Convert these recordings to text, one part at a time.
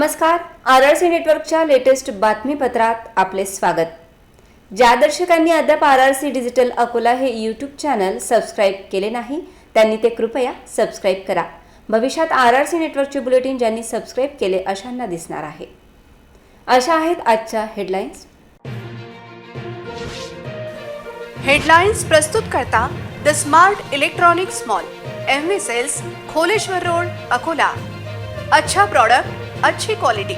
नमस्कार, RRC नेटवर्कच्या latest बातमीपत्रात आपले स्वागत। ज्या दर्शकांनी अद्याप RRC डिजिटल अकोला हे यूट्यूब चॅनल सबस्क्राइब केले नाही त्यांनी ते कृपया सबस्क्राइब करा। भविष्यात RRC नेटवर्कचे बुलेटिन ज्यांनी सबस्क्राइब केले अशांना दिसणार आहे। अशा आहेत आजच्या हेडलाईन्स। हेडलाइन्स प्रस्तुत करता the smart electronics mall, MV sales, Kholeshwar road, Akola. अच्छा प्रोडक्ट, अच्छी क्वालिटी।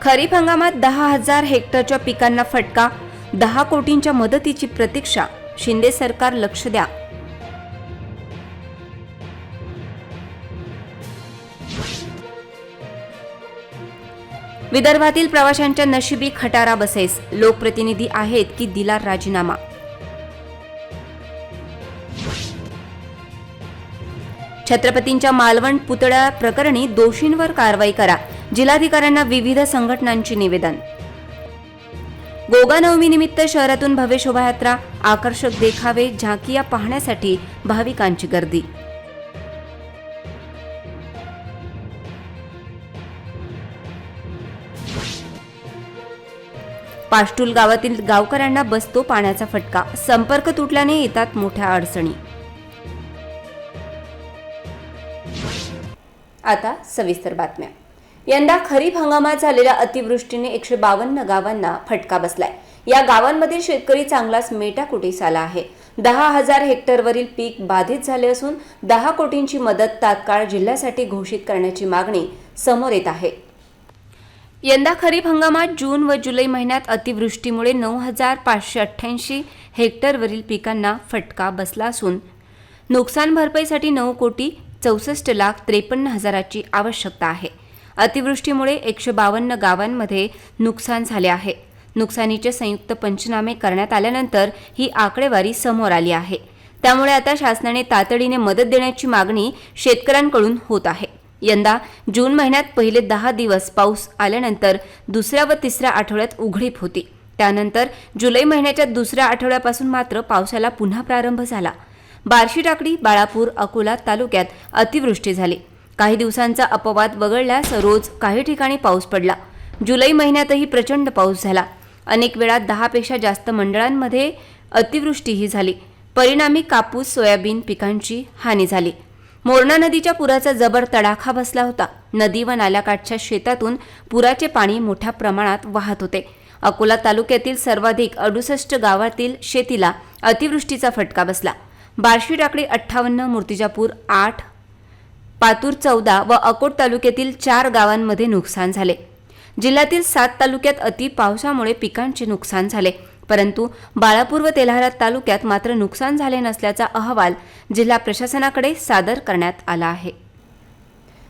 खरीप हंगामात 10,000 हेक्टरच्या पिकांना फटका, 10 कोटींच्या मदतीची प्रतीक्षा, शिंदे सरकार लक्ष द्या। विदर्भातील प्रवाशांच्या नशिबी खटारा बसेस, लोकप्रतिनिधी आहेत की दिला राजीनामा। छत्रपतींच्या मालवण पुतळ्या प्रकरणी दोषींवर कारवाई करा, जिल्हाधिकाऱ्यांना विविध संघटनांची निवेदन। गोगा नवमीनिमित्त शहरातून भव्य शोभायात्रा, आकर्षक देखावे, झांकिया पाहण्यासाठी भाविकांची गर्दी। पाष्टुल गावातील गावकऱ्यांना बसतो पाण्याचा फटका, संपर्क तुटल्याने येतात मोठ्या अडचणी। आता सविस्तर बातम्या। यंदा खरीप हंगामात झालेल्या अतिवृष्टीने 152 गावांना फटका बसलाय। या गावांमधील शेतकरी चांगलाच मेटाकुटीस आला आहे। 10,000 हेक्टरवरील पीक बाधित झाले असून 10 कोटींची मदत तात्काळ जिल्ह्यासाठी घोषित करण्याची मागणी समोर येत आहे। यंदा खरीप हंगामात जून व जुलै महिन्यात अतिवृष्टीमुळे 9,588 हेक्टरवरील पिकांना फटका बसला असून नुकसान भरपाईसाठी 9,64,53,000ची आवश्यकता आहे। अतिवृष्टीमुळे 152 गावांमध्ये नुकसान झाले आहे। नुकसानीचे संयुक्त पंचनामे करण्यात आल्यानंतर ही आकडेवारी समोर आली आहे। त्यामुळे आता शासनाने तातडीने मदत देण्याची मागणी शेतकऱ्यांकडून होत आहे। यंदा जून महिन्यात पहिले 10 दिवस पाऊस आल्यानंतर दुसऱ्या व तिसऱ्या आठवड्यात उघडीप होती। त्यानंतर जुलै महिन्याच्या दुसऱ्या आठवड्यापासून मात्र पावसाला पुन्हा प्रारंभ झाला। बार्शी टाकळी, बाळापूर, अकोला तालुक्यात अतिवृष्टी झाली। काही दिवसांचा अपवाद वगळल्यास रोज काही ठिकाणी पाऊस पडला। जुलै महिन्यातही प्रचंड पाऊस झाला। अनेक वेळा 10 पेक्षा जास्त मंडळांमध्ये अतिवृष्टीही झाली। परिणामी कापूस, सोयाबीन पिकांची हानी झाली। मोरणा नदीच्या पुराचा जबर तडाखा बसला होता। नदी व नाल्याकाठच्या शेतातून पुराचे पाणी मोठ्या प्रमाणात वाहत होते। अकोला तालुक्यातील सर्वाधिक 68 गावातील शेतीला अतिवृष्टीचा फटका बसला। बार्शी टाकळी 58, मूर्तिजापूर 8, पातूर 14 व अकोट तालुक्यातील 4 गावांमध्ये नुकसान झाले। जिल्ह्यातील 7 तालुक्यात अति पावसामुळे पिकांचे नुकसान झाले, परंतु बाळापूर व तेल्हारा तालुक्यात मात्र नुकसान झाले नसल्याचा अहवाल जिल्हा प्रशासनाकडे सादर करण्यात आला आहे।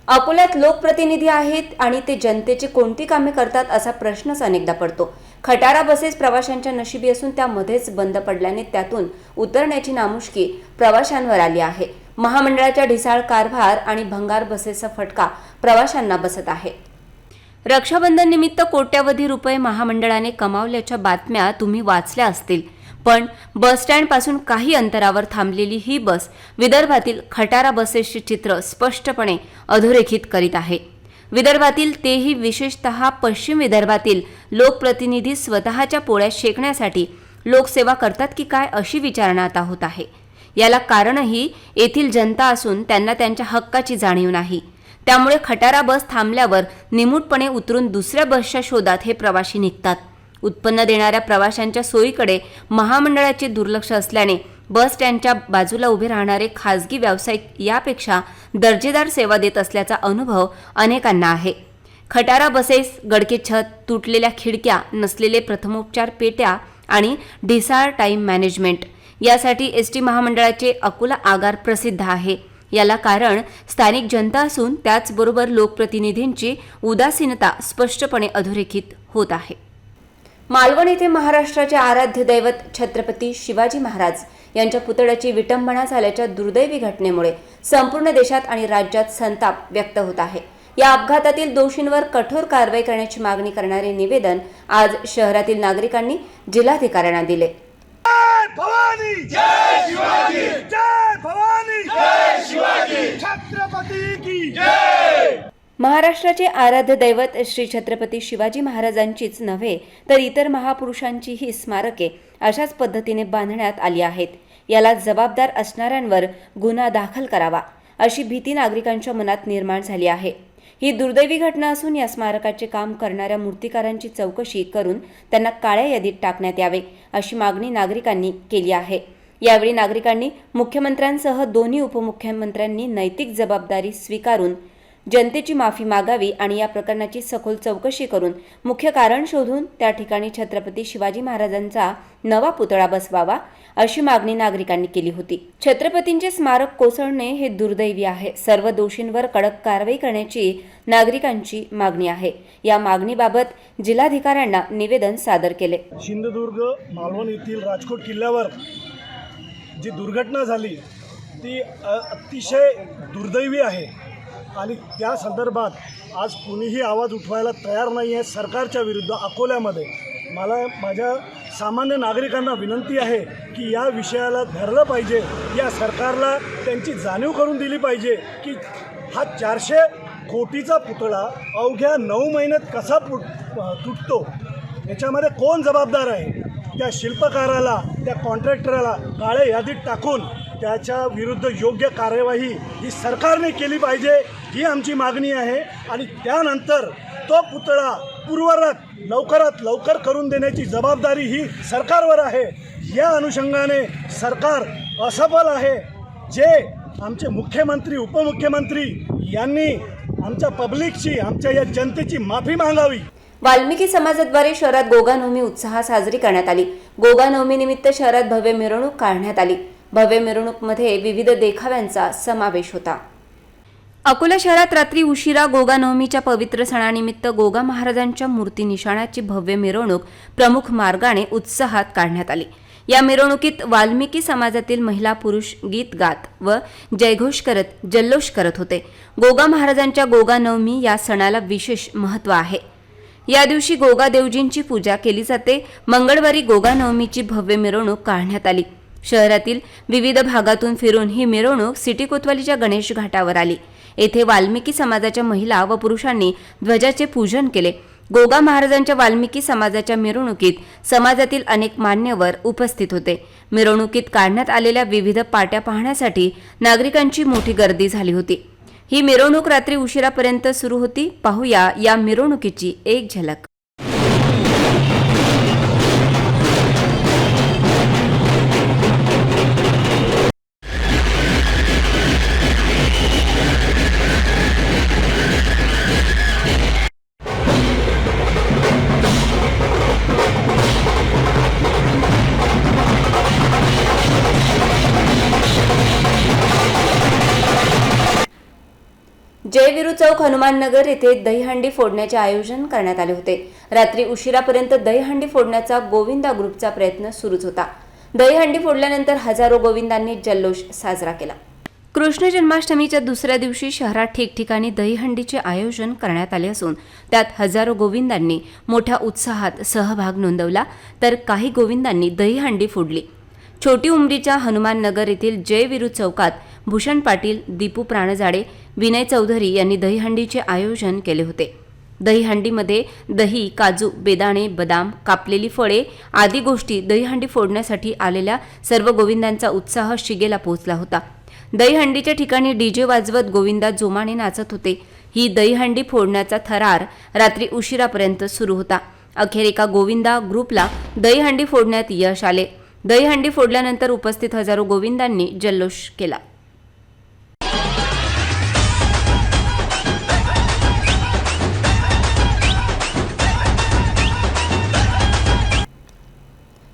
अकोल्यात लोकप्रतिनिधी आहेत आणि ते जनतेची कोणती कामे करतात असा प्रश्नच अनेकदा पडतो। खटारा बसेस प्रवाशांच्या नशिबी असून त्यामध्येच बंद पडल्याने त्यातून उतरण्याची नामुष्की प्रवाशांवर आली आहे। महामंडळाच्या ढिसाळ कारभार आणि भंगार बसेसचा फटका प्रवाशांना बसत आहे। रक्षाबंधन निमित्त कोट्यावधी रुपये महामंडळाने कमावल्याच्या बातम्या तुम्ही वाचल्या असतील, पण बस स्टँड पासून काही अंतरावर थांबलेली ही बस विदर्भातील खटारा बसेसचे चित्र स्पष्टपणे अधोरेखित करीत आहे। विदर्भातील तेही विशेषतः पश्चिम विदर्भातील लोकप्रतिनिधी स्वतःच्या पोळ्या शेकण्यासाठी लोकसेवा करतात की काय अशी विचारणा आता होत आहे। याला कारणही येथील जनता असून त्यांना त्यांच्या हक्काची जाणीव नाही। त्यामुळे खटारा बस थांबल्यावर निमूटपणे उतरून दुसऱ्या बसच्या शोधात हे प्रवासी निघतात। उत्पन्न देणाऱ्या प्रवाशांच्या सोयीकडे महामंडळाचे दुर्लक्ष असल्याने बस स्टँडच्या बाजूला उभे राहणारे खासगी व्यावसायिक यापेक्षा दर्जेदार सेवा देत असल्याचा अनुभव अनेकांना आहे। खटारा बसेस, गडके छत, तुटलेल्या खिडक्या, नसलेले प्रथमोपचार पेट्या आणि ढिसाळ टाइम मॅनेजमेंट यासाठी एसटी महामंडळाचे अकोला आगार प्रसिद्ध आहे। याला कारण स्थानिक जनता असून त्याचबरोबर लोकप्रतिनिधींची उदासीनता स्पष्टपणे अधोरेखित होत आहे। मालवण येथे महाराष्ट्राचे आराध्य दैवत छत्रपती शिवाजी महाराज यांच्या पुतळ्याची विटंबना झाल्याच्या दुर्दैवी घटनेमुळे संपूर्ण देशात आणि राज्यात संताप व्यक्त होत आहे। या अपघातातील दोषींवर कठोर कारवाई करण्याची मागणी करणारे निवेदन आज शहरातील नागरिकांनी जिल्हाधिकाऱ्यांना दिले। भवानी जय शिवाजी, जय भवानी जय शिवाजी, छत्रपती की जय। महाराष्ट्राचे आराध्य दैवत श्री छत्रपती शिवाजी महाराजांचीच नव्हे तर इतर महापुरुषांचीही स्मारके अशाच पद्धतीने बांधण्यात आली आहेत. याला जबाबदार असणाऱ्यांवर गुन्हा दाखल करावा अशी भीती नागरिकांच्या मनात निर्माण झाली आहे. ही दुर्दैवी घटना असून या स्मारकाचे काम करणाऱ्या मूर्तिकारांची चौकशी करून त्यांना काळ्या यादीत टाकण्यात यावे अशी मागणी नागरिकांनी केली आहे. यावेळी नागरिकांनी मुख्यमंत्र्यांसह दोन्ही उपमुख्यमंत्र्यांनी नैतिक जबाबदारी स्वीकारून जनतेची माफी मागावी आणि या प्रकरणाची सखोल चौकशी करून मुख्य कारण शोधून त्या ठिकाणी छत्रपती शिवाजी महाराजांचा नवा पुतळा बसवावा अशी मागणी नागरिकांनी केली होती. छत्रपतींचे स्मारक कोसळणे हे दुर्दैवी आहे. सर्व दोषींवर कडक कारवाई करण्याची नागरिकांची मागणी आहे. या मागणीबाबत जिल्हाधिकाऱ्यांना निवेदन सादर केले. सिंधुदुर्ग मालवण येथील राजकोट किल्ल्यावर जी दुर्घटना झाली ती अतिशय दुर्दैवी आहे आणि त्या संदर्भात आज कुणीही आवाज उठवायला तयार नाही आहे सरकारच्या विरुद्ध. अकोल्यामध्ये मला माझ्या सामान्य नागरिकांना विनंती आहे की या विषयाला धरलं पाहिजे. या सरकारला त्यांची जाणीव करून दिली पाहिजे की हा 400 कोटीचा पुतळा अवघ्या 9 महिन्यात कसा तुटतो, याच्यामध्ये कोण जबाबदार आहे. त्या शिल्पकाराला, त्या कॉन्ट्रॅक्टरला काळ्या यादीत टाकून त्याच्या विरुद्ध योग्य कार्यवाही ही सरकारने केली पाहिजे ही आमची मागणी आहे. आणि त्यानंतर तो पुतळा पूर्ववत लवकरात लवकर करून देण्याची जबाबदारी ही सरकारवर आहे. या अनुषंगाने सरकार असफल आहे. जे आमचे मुख्यमंत्री उपमुख्यमंत्री यांनी आमच्या पब्लिकची, आमच्या या जनतेची माफी मागावी. वाल्मिकी समाजाद्वारे शहरात गोगानवमी उत्साहात साजरी करण्यात आली. गोगानवमी निमित्त शहरात भव्य मिरवणूक काढण्यात आली. भव्य मिरवणूकमध्ये विविध देखाव्यांचा समावेश होता. अकोला शहरात रात्री उशिरा गोगानवमीच्या पवित्र सणानिमित्त गोगा महाराजांच्या मूर्ती निशाणाची भव्य मिरवणूक प्रमुख मार्गाने उत्साहात काढण्यात आली. या मिरवणुकीत वाल्मिकी समाजातील महिला पुरुष गीत गात व जयघोष करत जल्लोष करत होते. गोगा महाराजांच्या गोगानवमी या सणाला विशेष महत्त्व आहे. या दिवशी गोगा देवजींची पूजा केली जाते. मंगळवारी गोगानवमीची भव्य मिरवणूक काढण्यात आली. शहरातील विविध भागातून फिरून ही मिरवणूक सिटी कोतवालीच्या गणेश घाटावर आली. येथे वाल्मिकी समाजाच्या महिला व पुरुषांनी ध्वजाचे पूजन केले. गोगा महाराजांच्या वाल्मिकी समाजाच्या मिरवणुकीत समाजातील अनेक मान्यवर उपस्थित होते. मिरवणुकीत काढण्यात आलेल्या विविध पाट्या पाहण्यासाठी नागरिकांची मोठी गर्दी झाली होती. ही मिरवणूक रात्री उशिरापर्यंत सुरू होती. पाहूया या मिरवणुकीची एक झलक. जयवीरू चौक हनुमाननगर येथे दहीहंडी फोडण्याचे आयोजन करण्यात आले होते. रात्री उशिरापर्यंत दहीहंडी फोडण्याचा गोविंदा ग्रुपचा प्रयत्न सुरूच होता. दहीहंडी फोडल्यानंतर हजारो गोविंदांनी जल्लोष साजरा केला. कृष्ण जन्माष्टमीच्या दुसऱ्या दिवशी शहरात ठिकठिकाणी दहीहंडीचे आयोजन करण्यात आले असून त्यात हजारो गोविंदांनी मोठ्या उत्साहात सहभाग नोंदवला तर काही गोविंदांनी दहीहंडी फोडली. छोटी उमरीच्या हनुमाननगर येथील जयवीरू चौकात भूषण पाटील, दीपू प्राणजाडे, विनय चौधरी यांनी दहीहंडीचे आयोजन केले होते. दहीहंडीमध्ये दही, काजू, बेदाणे, बदाम, कापलेली फळे आदी गोष्टी दहीहंडी फोडण्यासाठी आलेल्या सर्व गोविंदांचा उत्साह शिगेला पोहोचला होता. दहीहंडीच्या ठिकाणी डीजे वाजवत गोविंदा जोमाने नाचत होते. ही दहीहंडी फोडण्याचा थरार रात्री उशिरापर्यंत सुरू होता. अखेर एका गोविंदा ग्रुपला दहीहंडी फोडण्यात यश आले. दहीहंडी फोडल्यानंतर उपस्थित हजारो गोविंदांनी जल्लोष केला.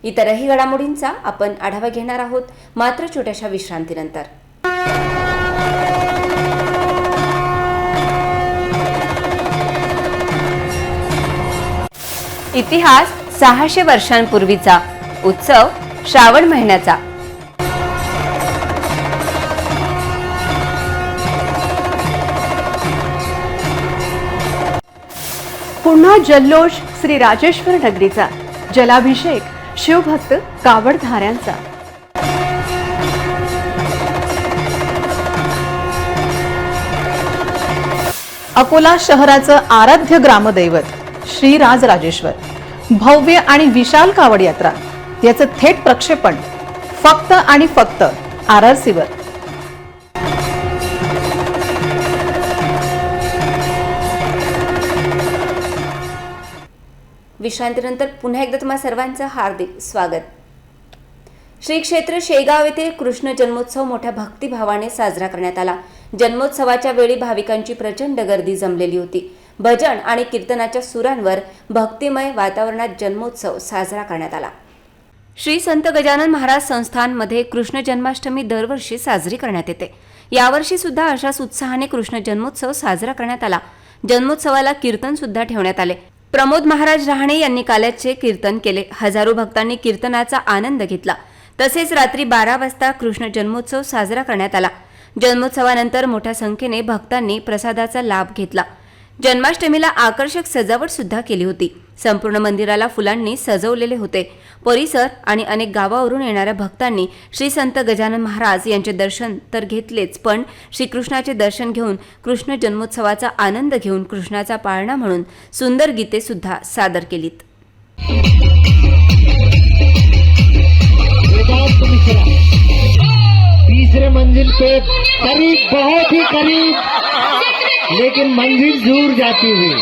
इतरही घडामोडींचा आपण आढावा घेणार आहोत मात्र छोट्याशा विश्रांतीनंतर. इतिहास 600 वर्षांपूर्वीचा, उत्सव श्रावण महिन्याचा. पुन्हा जल्लोष श्री राजेश्वर नगरीचा. जलाभिषेक शिवभक्त कावडधाऱ्यांचा. अकोला शहराचं आराध्य ग्रामदैवत श्री राजराजेश्वर, भव्य आणि विशाल कावड यात्रा याचं थेट प्रक्षेपण फक्त आणि फक्त RRC वर. विश्रांतीनंतर पुन्हा एकदा तुम्हा सर्वांचं हार्दिक स्वागत. श्री क्षेत्र शेगाव येथे कृष्ण जन्मोत्सव मोठ्या भक्तिभावाने साजरा करण्यात आला. जन्मोत्सवाच्या वेळी भाविकांची प्रचंड गर्दी जमलेली होती. भजन आणि कीर्तनाच्या सुरांवर भक्तिमय वातावरणात जन्मोत्सव साजरा करण्यात आला. श्री संत गजानन महाराज संस्थानमध्ये कृष्ण जन्माष्टमी दरवर्षी साजरी करण्यात येते. यावर्षी सुद्धा अशाच उत्साहाने कृष्ण जन्मोत्सव साजरा करण्यात आला. जन्मोत्सवाला कीर्तन सुद्धा ठेवण्यात आले. प्रमोद महाराज रहाणे यांनी काल्याचे कीर्तन केले. हजारो भक्तांनी कीर्तनाचा आनंद घेतला. तसेच रात्री 12 वाजता कृष्ण जन्मोत्सव साजरा करण्यात आला. जन्मोत्सवानंतर मोठ्या संख्येने भक्तांनी प्रसादाचा लाभ घेतला. जन्माष्टमीला आकर्षक सजावट सुद्धा केली होती. संपूर्ण मंदिराला फुलांनी सजवलेले होते. परिसर आणि अनेक गावावरून येणाऱ्या भक्तांनी श्री संत गजानन महाराज यांचे दर्शन तर घेतलेच, पण श्रीकृष्णाचे दर्शन घेऊन कृष्ण जन्मोत्सवाचा आनंद घेऊन कृष्णाचा पाळणा म्हणून सुंदर गीते सुद्धा सादर केलीत. तीसरे मंजिल पे करीब, बहुत ही करीब, लेकिन मंजिल दूर जाती हुई,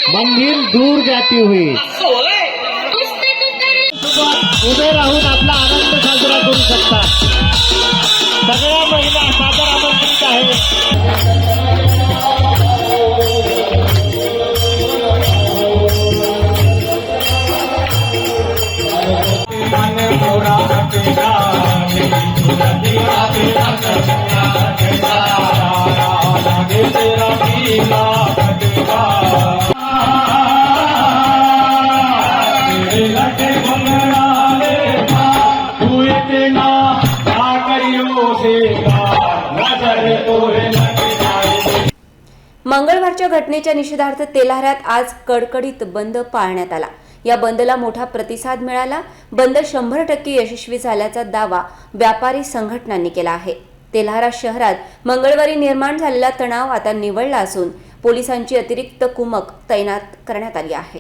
मंजिल दूर जाती हुई. उभे राहून आपला आनंद साजरा करू शकता. सगळ्या महिला सादर आमंत्रित आहे. मंगळवारच्या घटनेच्या निषेधार्थ तेल्हाऱ्यात आज कडकडीत बंद पाळण्यात आला. या बंदला मोठा प्रतिसाद मिळाला. बंद 100% यशस्वी झाल्याचा दावा व्यापारी संघटनांनी केला आहे. तेल्हारा शहरात मंगळवारी निर्माण झालेला तणाव आता निवळला असून पोलिसांची अतिरिक्त कुमक तैनात करण्यात आली आहे.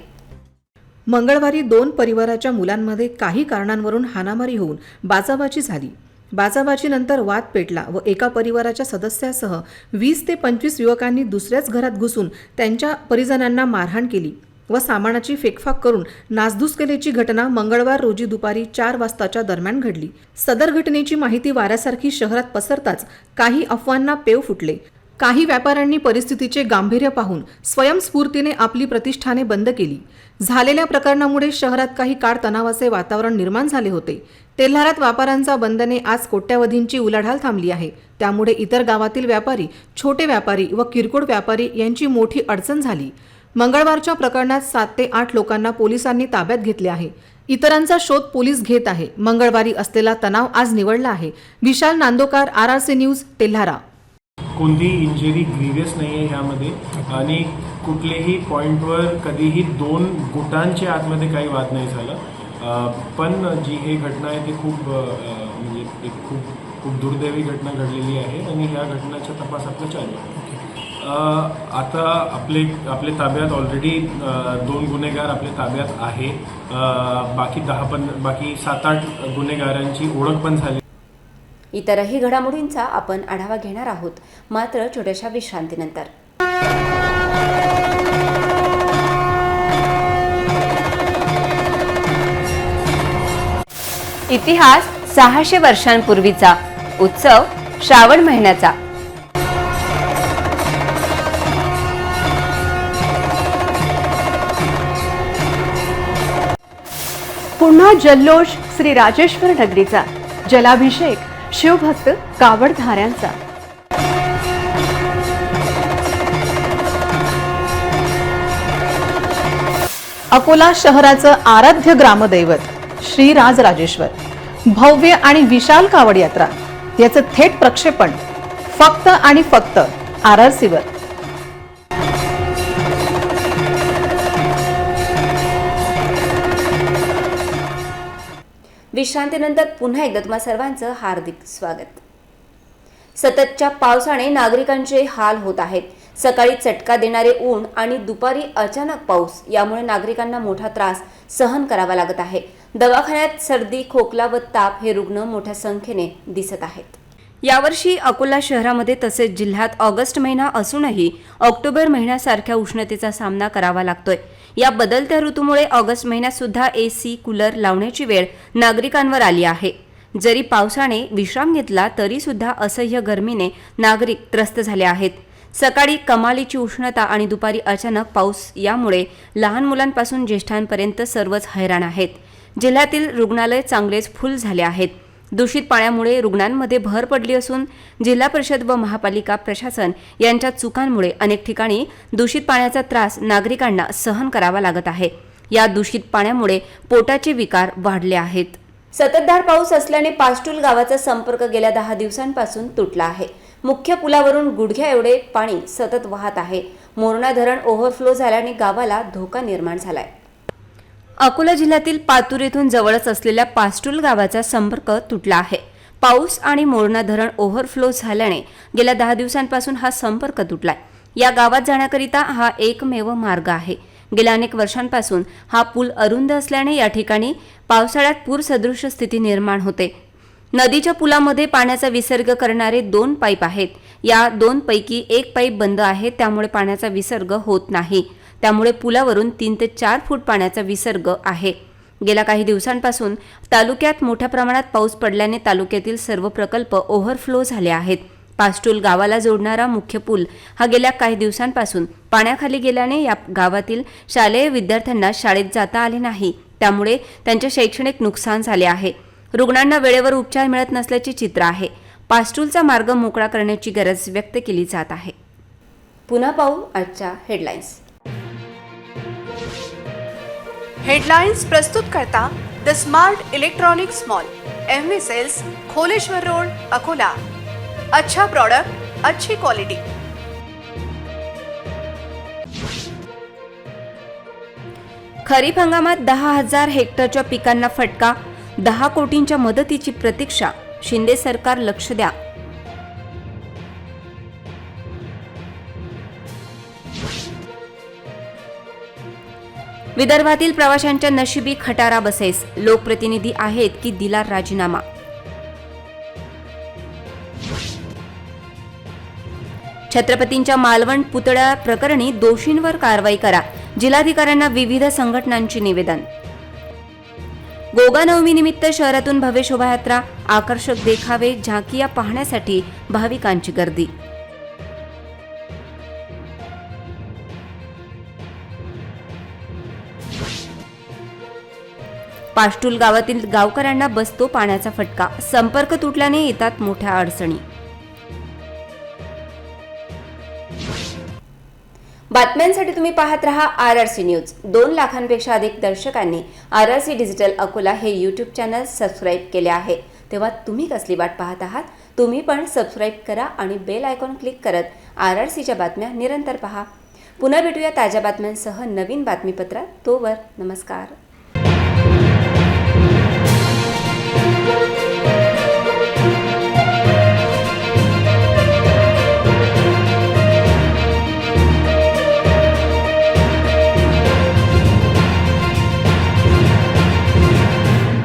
मंगळवारी 2 परिवाराच्या मुलांमध्ये काही कारणांवरून हाणामारी होऊन बाचाबाची झाली. बाचाबाचीनंतर वाद पेटला व एका परिवाराच्या सदस्यासह 20 ते 25 युवकांनी दुसऱ्याच घरात घुसून त्यांच्या परिजनांना मारहाण केली व सामानाची फेकफाक करून नासधूस केल्याची घटना मंगळवार रोजी दुपारी 4 वाजताच्या दरम्यान घडली. सदर घटनेची माहिती वाऱ्यासारखी शहरात पसरताच काही अफवांना पेव फुटले. काही व्यापाऱ्यांनी परिस्थितीचे गांभीर्य पाहून स्वयंस्फूर्तीने आपली प्रतिष्ठाने बंद केली. झालेल्या प्रकरणामुळे शहरात काही काळ तणावाचे वातावरण निर्माण झाले होते. तेल्हारात व्यापाऱ्यांचा बंदने आज कोट्यावधींची उलाढाल थांबली आहे. त्यामुळे इतर गावातील व्यापारी, छोटे व्यापारी व किरकोळ व्यापारी यांची मोठी अडचण झाली. मंगळवारच्या प्रकरणात 7 ते 8 लोकांना पोलिसांनी ताब्यात घेतले आहे. इतरांचा शोध पोलीस घेत आहे. मंगळवारी असलेला तणाव आज निवळला आहे. विशाल नांदोकार, RRC न्यूज, तेल्हारा. कोणतीही इंजुरी ग्रीवियस नाही आहे ह्यामध्ये आणि कुठल्याही पॉईंटवर कधीही 2 गुटांच्या आतमध्ये काही वाद नाही झाला. पण जी ही घटना आहे ती खूप म्हणजे एक खूप दुर्दैवी घटना घडलेली आहे आणि ह्या घटनेचा तपास आपला चालू आहे. आता आपले ताब्यात ऑलरेडी 2 गुन्हेगार आपल्या ताब्यात आहे. बाकी 7-8 गुन्हेगारांची ओळख पण झाली. इतरही घडामोडींचा आपण आढावा घेणार आहोत, मात्र छोट्याशा विश्रांतीनंतर. इतिहास 600 वर्षांपूर्वीचा, उत्सव श्रावण महिन्याचा. पुन्हा जल्लोष श्री राजेश्वर नगरीचा. जलाभिषेक शिवभक्त कावडधाऱ्यांचा. अकोला शहराचं आराध्य ग्रामदैवत श्री राजराजेश्वर, भव्य आणि विशाल कावड यात्रा याचं थेट प्रक्षेपण फक्त आणि फक्त RRC वर. विश्रांतीनंतर पुन्हा एकदा तुम्हा सर्वांचं हार्दिक स्वागत. सततच्या पावसाने नागरिकांचे हाल होत आहेत. सकाळी चटका देणारे ऊन आणि दुपारी अचानक पाऊस यामुळे नागरिकांना मोठा त्रास सहन करावा लागत आहे. दवाखान्यात सर्दी, खोकला व ताप हे रुग्ण मोठ्या संख्येने दिसत आहेत. यावर्षी अकोला शहरामध्ये तसेच जिल्ह्यात ऑगस्ट महिना असूनही ऑक्टोबर महिन्यासारख्या उष्णतेचा सामना करावा लागतोय. या बदलत्या ऋतूमुळे ऑगस्ट महिन्यात सुद्धा AC, कूलर लावण्याची वेळ नागरिकांवर आली आहे. जरी पावसाने विश्राम घेतला तरी सुद्धा असह्य गरमीने नागरिक त्रस्त झाले आहेत. सकाळी कमालीची उष्णता आणि दुपारी अचानक पाऊस यामुळे लहान मुलांपासून ज्येष्ठांपर्यंत सर्वच हैराण आहेत. जिल्ह्यातील रुग्णालय चांगलेच फुल झाले आहेत. दूषित पाण्यामुळे रुग्णांमध्ये भर पडली असून जिल्हा परिषद व महापालिका प्रशासन यांच्या चुकांमुळे अनेक ठिकाणी दूषित पाण्याचा त्रास नागरिकांना सहन करावा लागत आहे. या दूषित पाण्यामुळे पोटाचे विकार वाढले आहेत. सततधार पाऊस असल्याने पास्टूल गावाचा संपर्क गेल्या 10 दिवसांपासून तुटला आहे. मुख्य पुलावरून गुडघ्या एवढे पाणी सतत वाहत आहे. मोरणा धरण ओव्हरफ्लो झाल्याने गावाला धोका निर्माण झालाय. अकोला जिल्ह्यातील पातूर येथून जवळच असलेल्या पास्टूल गावाचा संपर्क तुटला आहे. पाऊस आणि मोरणा धरण ओव्हरफ्लो झाल्याने गेल्या 10 दिवसांपासून हा संपर्क तुटलाय. या गावात जाण्याकरिता हा एकमेव मार्ग आहे. गेल्या अनेक वर्षांपासून हा पूल अरुंद असल्याने या ठिकाणी पावसाळ्यात पूरसदृश स्थिती निर्माण होते. नदीच्या पुलामध्ये पाण्याचा विसर्ग करणारे 2 पाईप आहेत. या 2 पैकी एक पाईप बंद आहे, त्यामुळे पाण्याचा विसर्ग होत नाही. त्यामुळे पुलावरून 3 ते 4 फूट पाण्याचा विसर्ग आहे. गेल्या काही दिवसांपासून तालुक्यात मोठ्या प्रमाणात पाऊस पडल्याने तालुक्यातील सर्व प्रकल्प ओव्हरफ्लो झाले आहेत. पास्टूल गावाला जोडणारा मुख्य पूल हा गेल्या काही दिवसांपासून पाण्याखाली गेल्याने या गावातील शालेय विद्यार्थ्यांना शाळेत जाता आले नाही. त्यामुळे त्यांचे शैक्षणिक नुकसान झाले आहे. रुग्णांना वेळेवर उपचार मिळत नसल्याचे चित्र आहे. पास्टूलचा मार्ग मोकळा करण्याची गरज व्यक्त केली जात आहे. पुन्हा पाहू आजच्या हेडलाईन्स. हेडलाइंस प्रस्तुत करता the smart electronics mall, MV sales, Kholeshwar road, Akola. अच्छा प्रोडक्ट, अच्छी क्वालिटी. खरीप हंगामात 10,000 हेक्टरच्या पिकांना फटका. 10 कोटींच्या मदतीची प्रतीक्षा. शिंदे सरकार लक्ष द्या. विदर्भातील प्रवाशांच्या नशिबी खटारा बसेस. लोकप्रतिनिधी आहेत की दिला राजीनामा. छत्रपतींच्या मालवण पुतळ्या प्रकरणी दोषींवर कारवाई करा. जिल्हाधिकाऱ्यांना विविध संघटनांची निवेदन. गोगा नवमीनिमित्त शहरातून भव्य शोभायात्रा. आकर्षक देखावे, झाकिया पाहण्यासाठी भाविकांची गर्दी. पास्टूल गावातील गावकऱ्यांना बसतो पाण्याचा फटका. संपर्क तुटल्याने येतात मोठ्या अडचणी. बातम्यांसाठी तुम्ही पाहत रहा RRC न्यूज. 2 लाखांपेक्षा अधिक दर्शकांनी RRC डिजिटल अकोला हे YouTube चॅनल सबस्क्राईब केले आहे. तेव्हा तुम्ही कसली वाट पाहत आहात? तुम्ही पण सबस्क्राईब करा आणि बेल आयकॉन क्लिक करत RRCच्या बातम्या निरंतर पहा. पुन्हा भेटूया ताज्या बातम्यांसह नवीन बातमीपत्रात. तोवर नमस्कार.